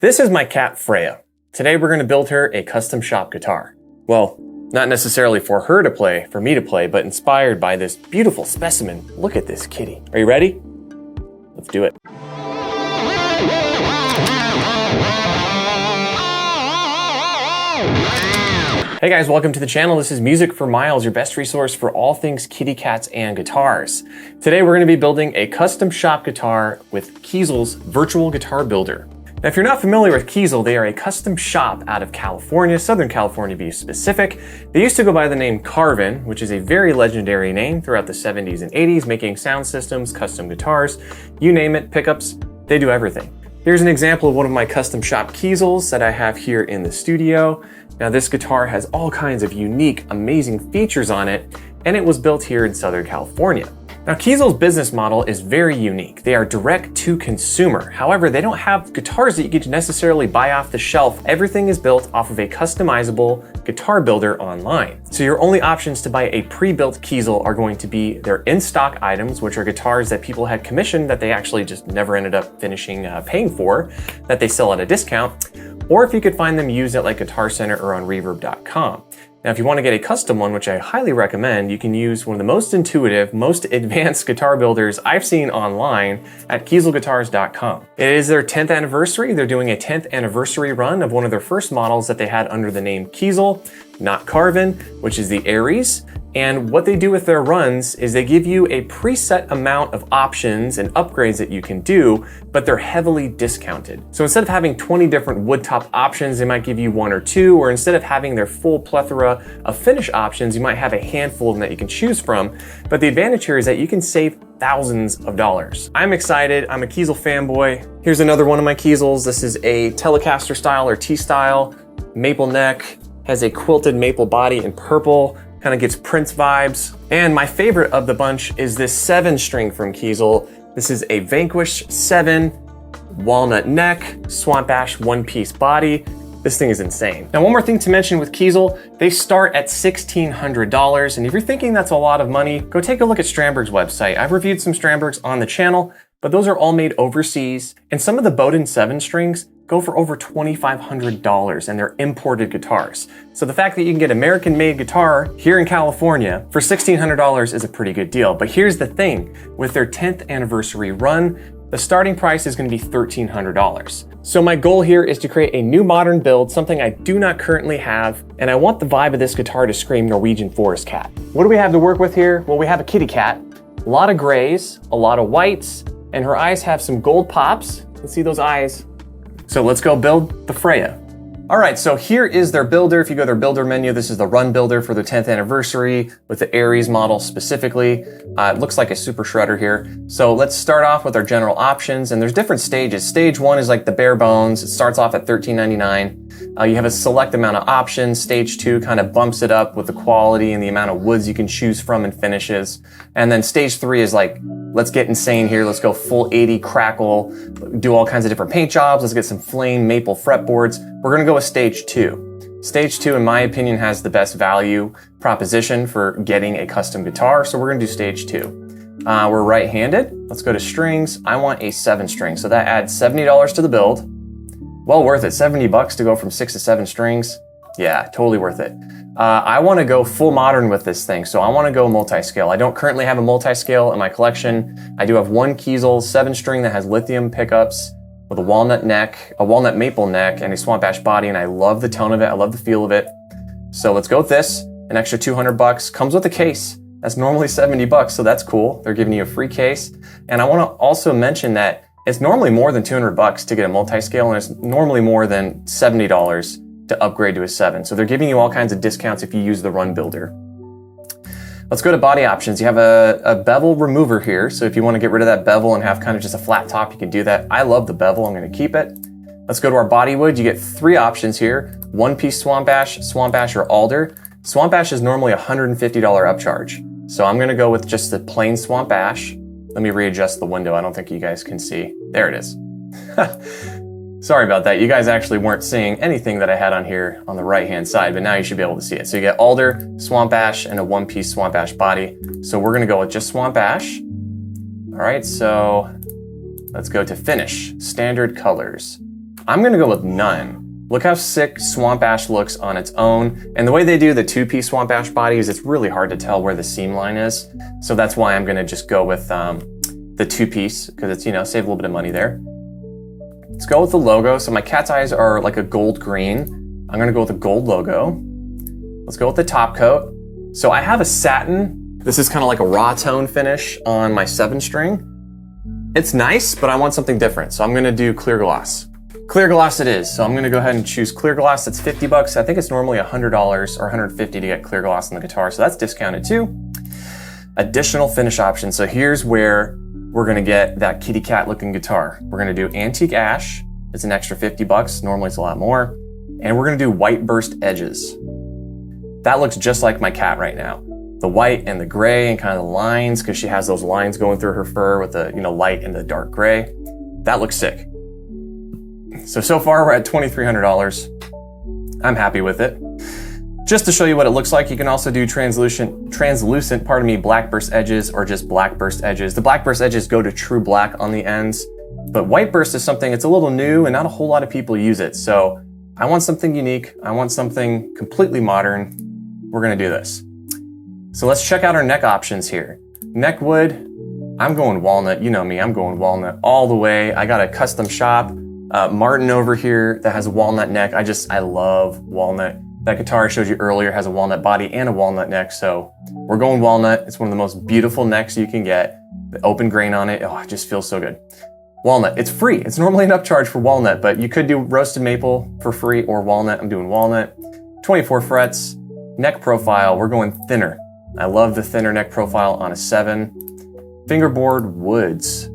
This is my cat Freyja. Today we're going to build her a custom shop guitar. Well, not necessarily for her to play, for me to play, but inspired by this beautiful specimen. Look at this kitty. Are you ready? Let's do it. Hey guys, welcome to the channel. This is Music for Miles, your best resource for all things kitty cats and guitars. Today we're going to be building a custom shop guitar with Kiesel's virtual guitar builder. Now, if you're not familiar with Kiesel, they are a custom shop out of California, Southern California to be specific. They used to go by the name Carvin, which is a very legendary name throughout the 70s and 80s, making sound systems, custom guitars, you name it, pickups, they do everything. Here's an example of one of my custom shop Kiesels that I have here in the studio. Now, this guitar has all kinds of unique, amazing features on it, and it was built here in Southern California. Now, Kiesel's business model is very unique. They are direct to consumer. However, they don't have guitars that you can necessarily buy off the shelf. Everything is built off of a customizable guitar builder online. So your only options to buy a pre-built Kiesel are going to be their in-stock items, which are guitars that people had commissioned that they actually just never ended up finishing paying for, that they sell at a discount, or if you could find them used at like Guitar Center or on reverb.com. Now, if you want to get a custom one, which I highly recommend, you can use one of the most intuitive, most advanced guitar builders I've seen online at kieselguitars.com. It is their 10th anniversary. They're doing a 10th anniversary run of one of their first models that they had under the name Kiesel, not Carvin, which is the Aries. And what they do with their runs is they give you a preset amount of options and upgrades that you can do, but they're heavily discounted. So instead of having 20 different woodtop options, they might give you one or two, or instead of having their full plethora of finish options, you might have a handful of them that you can choose from. But the advantage here is that you can save thousands of dollars. I'm excited. I'm a Kiesel fanboy. Here's another one of my Kiesels. This is a Telecaster style or T-style, maple neck, has a quilted maple body in purple. Kind of gets Prince vibes. And my favorite of the bunch is this 7-string from Kiesel. This is a Vanquish 7, walnut neck, swamp ash one-piece body. This thing is insane. Now, one more thing to mention with Kiesel, they start at $1,600. And if you're thinking that's a lot of money, go take a look at Strandberg's website. I've reviewed some Strandbergs on the channel, but those are all made overseas. And some of the Bowden 7-strings go for over $2,500, and they're imported guitars. So the fact that you can get American-made guitar here in California for $1,600 is a pretty good deal. But here's the thing, with their 10th anniversary run, the starting price is gonna be $1,300. So my goal here is to create a new modern build, something I do not currently have, and I want the vibe of this guitar to scream Norwegian Forest Cat. What do we have to work with here? Well, we have a kitty cat, a lot of grays, a lot of whites, and her eyes have some gold pops. Let's see those eyes. So let's go build the Freyja. All right, so here is their builder. If you go to their builder menu, this is the run builder for their 10th anniversary with the Aries model specifically. It looks like a super shredder here. So let's start off with our general options, and there's different stages. Stage 1 is like the bare bones. It starts off at $13.99. You have a select amount of options. Stage 2 kind of bumps it up with the quality and the amount of woods you can choose from and finishes. And then stage 3 is like, let's get insane here. Let's go full 80 crackle, do all kinds of different paint jobs. Let's get some flame maple fretboards. We're gonna go with stage 2. Stage 2, in my opinion, has the best value proposition for getting a custom guitar. So we're gonna do stage 2. We're right-handed. Let's go to strings. I want a 7-string. So that adds $70 to the build. Well worth it, 70 bucks to go from 6 to 7 strings. Yeah, totally worth it. I wanna go full modern with this thing, so I wanna go multiscale. I don't currently have a multiscale in my collection. I do have one Kiesel 7-string that has lithium pickups with a walnut neck, a walnut maple neck, and a swamp ash body, and I love the tone of it, I love the feel of it. So let's go with this, an extra 200 bucks. Comes with a case. That's normally 70 bucks, so that's cool. They're giving you a free case. And I wanna also mention that it's normally more than 200 bucks to get a multiscale, and it's normally more than $70 to upgrade to a 7. So they're giving you all kinds of discounts if you use the run builder. Let's go to body options. You have a bevel remover here. So if you want to get rid of that bevel and have kind of just a flat top, you can do that. I love the bevel. I'm going to keep it. Let's go to our body wood. You get 3 options here. One-piece swamp ash, or alder. Swamp ash is normally a $150 upcharge. So I'm going to go with just the plain swamp ash. Let me readjust the window. I don't think you guys can see. There it is. Sorry about that. You guys actually weren't seeing anything that I had on here on the right-hand side, but now you should be able to see it. So you get alder, swamp ash, and a one-piece swamp ash body. So we're gonna go with just swamp ash. All right, so let's go to finish, standard colors. I'm gonna go with none. Look how sick Swamp Ash looks on its own. And the way they do the two-piece Swamp Ash body is it's really hard to tell where the seam line is. So that's why I'm gonna just go with the two-piece, because it's, you know, save a little bit of money there. Let's go with the logo. So my cat's eyes are like a gold green. I'm gonna go with a gold logo. Let's go with the top coat. So I have a satin. This is kind of like a raw tone finish on my 7-string. It's nice, but I want something different. So I'm gonna do clear gloss. Clear gloss it is. So I'm gonna go ahead and choose clear gloss. That's 50 bucks. I think it's normally $100 or 150 to get clear gloss on the guitar. So that's discounted too. Additional finish options. So here's where we're gonna get that kitty cat looking guitar. We're gonna do antique ash. It's an extra 50 bucks. Normally it's a lot more. And we're gonna do white burst edges. That looks just like my cat right now. The white and the gray and kind of the lines, because she has those lines going through her fur with the, you know, light and the dark gray. That looks sick. So far we're at $2,300. I'm happy with it. Just to show you what it looks like, you can also do translucent, black burst edges or just black burst edges. The black burst edges go to true black on the ends, but white burst is something, it's a little new and not a whole lot of people use it. So I want something unique. I want something completely modern. We're gonna do this. So let's check out our neck options here. Neck wood, I'm going walnut. You know me, I'm going walnut all the way. I got a custom shop. Martin over here that has a walnut neck. I love walnut. That guitar I showed you earlier has a walnut body and a walnut neck, so we're going walnut. It's one of the most beautiful necks you can get. The open grain on it, oh, it just feels so good. Walnut, it's free. It's normally an upcharge for walnut, but you could do roasted maple for free or walnut. I'm doing walnut. 24 frets. Neck profile, we're going thinner. I love the thinner neck profile on a 7. Fingerboard woods.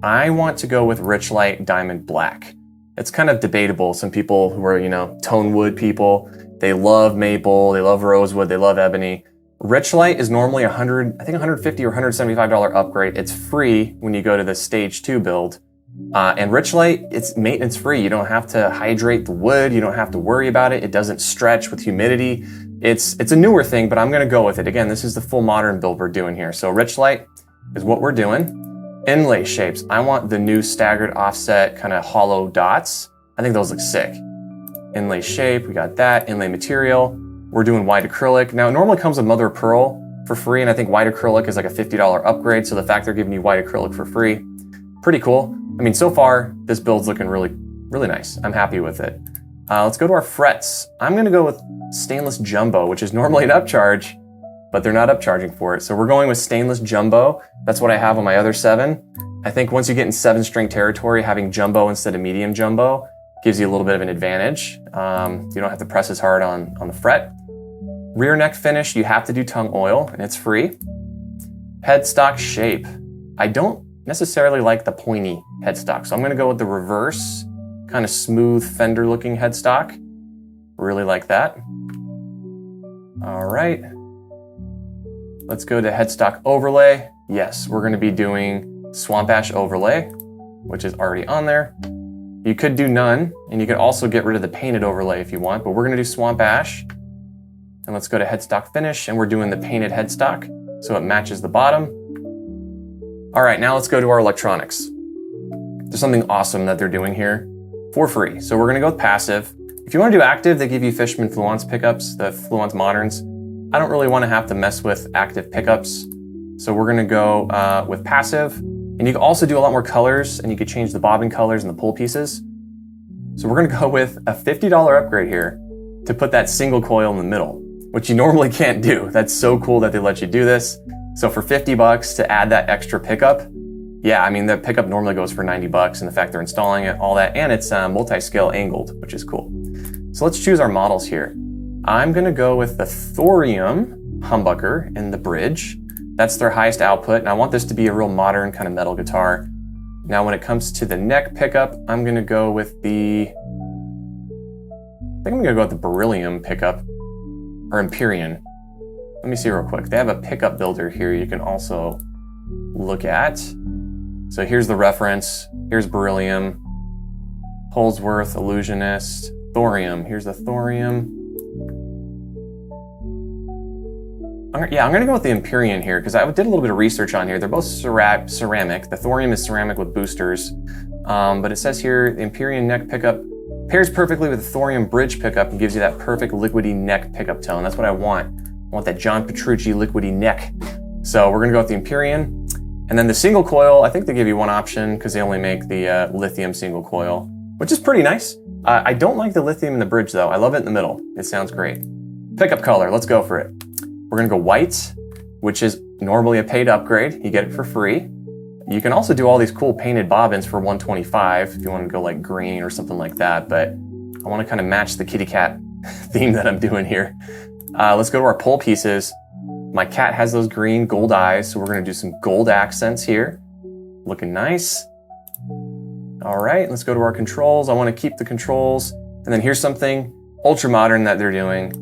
I want to go with Richlite Diamond Black. It's kind of debatable. Some people who are, you know, tone wood people, they love maple, they love rosewood, they love ebony. Richlite is normally $150 or $175 upgrade. It's free when you go to the stage 2 build. And Richlite, it's maintenance free. You don't have to hydrate the wood. You don't have to worry about it. It doesn't stretch with humidity. It's a newer thing, but I'm gonna go with it. Again, this is the full modern build we're doing here. So Richlite is what we're doing. Inlay shapes. I want the new staggered offset kind of hollow dots. I think those look sick. Inlay shape, we got that. Inlay material. We're doing white acrylic. Now it normally comes with mother of pearl for free, and I think white acrylic is like a $50 upgrade. So the fact they're giving you white acrylic for free, pretty cool. I mean, so far this build's looking really, really nice. I'm happy with it. Let's go to our frets. I'm gonna go with stainless jumbo, which is normally an upcharge, but they're not upcharging for it. So we're going with stainless jumbo. That's what I have on my other 7. I think once you get in 7-string territory, having jumbo instead of medium jumbo gives you a little bit of an advantage. You don't have to press as hard on the fret. Rear neck finish, you have to do tongue oil, and it's free. Headstock shape. I don't necessarily like the pointy headstock, so I'm gonna go with the reverse, kind of smooth fender looking headstock. Really like that. All right. Let's go to headstock overlay. Yes, we're gonna be doing Swamp Ash overlay, which is already on there. You could do none, and you could also get rid of the painted overlay if you want, but we're gonna do Swamp Ash. And let's go to headstock finish, and we're doing the painted headstock, so it matches the bottom. All right, now let's go to our electronics. There's something awesome that they're doing here for free. So we're gonna go with passive. If you wanna do active, they give you Fishman Fluence pickups, the Fluence Moderns. I don't really wanna have to mess with active pickups. So we're gonna go with passive. And you can also do a lot more colors, and you could change the bobbin colors and the pull pieces. So we're gonna go with a $50 upgrade here to put that single coil in the middle, which you normally can't do. That's so cool that they let you do this. So for 50 bucks to add that extra pickup, yeah, I mean, the pickup normally goes for 90 bucks, and the fact they're installing it, all that, and it's multi-scale angled, which is cool. So let's choose our models here. I'm gonna go with the thorium humbucker in the bridge. That's their highest output, and I want this to be a real modern kind of metal guitar. Now when it comes to the neck pickup, I'm gonna go with the, I think I'm gonna go with the beryllium pickup, or Empyrean. Let me see real quick. They have a pickup builder here you can also look at. So here's the reference, here's beryllium, Holdsworth, Illusionist, thorium. Here's the thorium. Yeah, I'm gonna go with the Empyrean here because I did a little bit of research on here. They're both ceramic. The thorium is ceramic with boosters. But it says here, the Empyrean neck pickup Pairs perfectly with the thorium bridge pickup and gives you that perfect liquidy neck pickup tone. That's what I want. I want that John Petrucci liquidy neck. So we're gonna go with the Empyrean. And then the single coil, I think they give you one option because they only make the lithium single coil, which is pretty nice. I don't like the lithium in the bridge though. I love it in the middle. It sounds great. Pickup color, let's go for it. We're gonna go white, which is normally a paid upgrade. You get it for free. You can also do all these cool painted bobbins for $125 if you want to go like green or something like that, but I want to kind of match the kitty cat theme that I'm doing here. Let's go to our pull pieces. My cat has those green gold eyes, so we're going to do some gold accents here. Looking nice. All right, let's go to our controls. I want to keep the controls. And then here's something ultra modern that they're doing.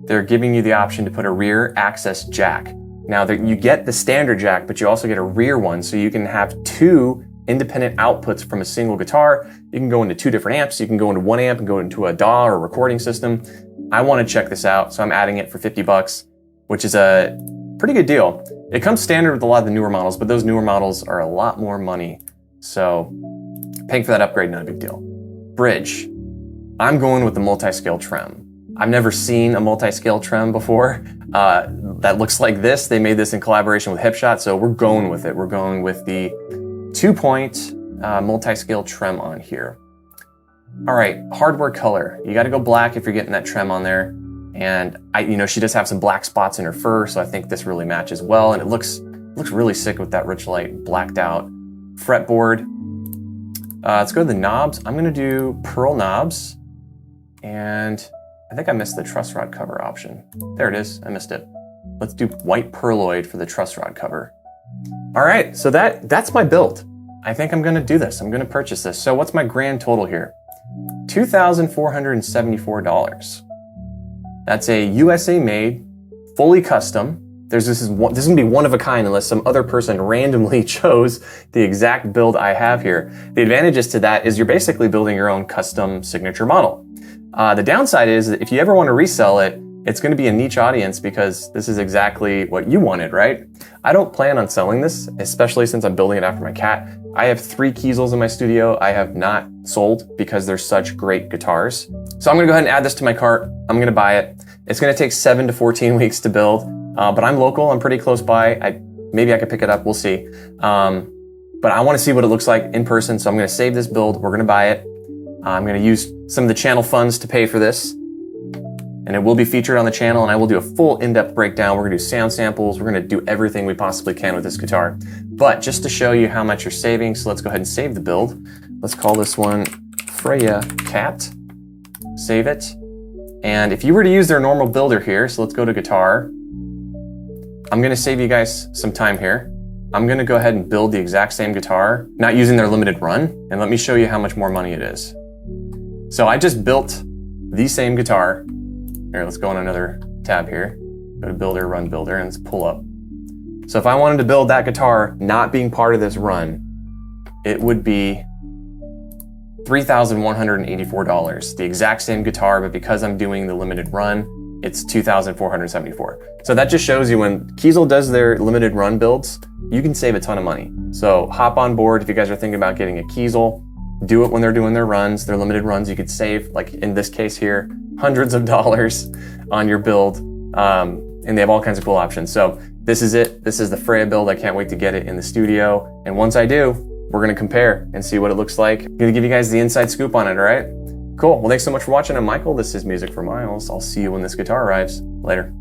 They're giving you the option to put a rear access jack. Now you get the standard jack, but you also get a rear one, so you can have two independent outputs from a single guitar. You can go into two different amps. You can go into one amp and go into a DAW or recording system. I want to check this out, so I'm adding it for 50 bucks, which is a pretty good deal. It comes standard with a lot of the newer models, but those newer models are a lot more money. So paying for that upgrade, not a big deal. Bridge. I'm going with the multiscale trem. I've never seen a multiscale trem before that looks like this. They made this in collaboration with Hipshot, so we're going with it. We're going with the 2-point multiscale trem on here. All right, hardware color. You got to go black if you're getting that trem on there. And she does have some black spots in her fur, so I think this really matches well. And it looks really sick with that richlite blacked out fretboard. Let's go to the knobs. I'm going to do pearl knobs, and I think I missed the truss rod cover option. There it is, I missed it. Let's do white pearloid for the truss rod cover. All right, so that's my build. I think I'm gonna do this, I'm gonna purchase this. So what's my grand total here? $2,474. That's a USA made, fully custom. This is gonna be one of a kind unless some other person randomly chose the exact build I have here. The advantages to that is you're basically building your own custom signature model. The downside is that if you ever want to resell it, it's going to be a niche audience because this is exactly what you wanted, right? I don't plan on selling this, especially since I'm building it after my cat. I have 3 Kiesels in my studio I have not sold because they're such great guitars. So I'm going to go ahead and add this to my cart. I'm going to buy it. It's going to take 7 to 14 weeks to build, but I'm local. I'm pretty close by. Maybe I could pick it up. We'll see. But I want to see what it looks like in person, so I'm going to save this build. We're going to buy it. I'm going to use some of the channel funds to pay for this, and it will be featured on the channel, and I will do a full in-depth breakdown. We're going to do sound samples. We're going to do everything we possibly can with this guitar. But just to show you how much you're saving, so let's go ahead and save the build. Let's call this one Freyja Cat. Save it. And if you were to use their normal builder here, so let's go to guitar. I'm going to save you guys some time here. I'm going to go ahead and build the exact same guitar, not using their limited run, and let me show you how much more money it is. So I just built the same guitar. Here, let's go on another tab here. Go to builder, run builder, and let's pull up. So if I wanted to build that guitar not being part of this run, it would be $3,184. The exact same guitar, but because I'm doing the limited run, it's $2,474. So that just shows you when Kiesel does their limited run builds, you can save a ton of money. So hop on board if you guys are thinking about getting a Kiesel. Do it when they're doing their runs, their limited runs. You could save, like in this case here, hundreds of dollars on your build. And they have all kinds of cool options. So this is it. This is the Freyja build. I can't wait to get it in the studio. And once I do, we're gonna compare and see what it looks like. I'm gonna give you guys the inside scoop on it, all right? Cool, well thanks so much for watching. I'm Michael, this is Music for Miles. I'll see you when this guitar arrives. Later.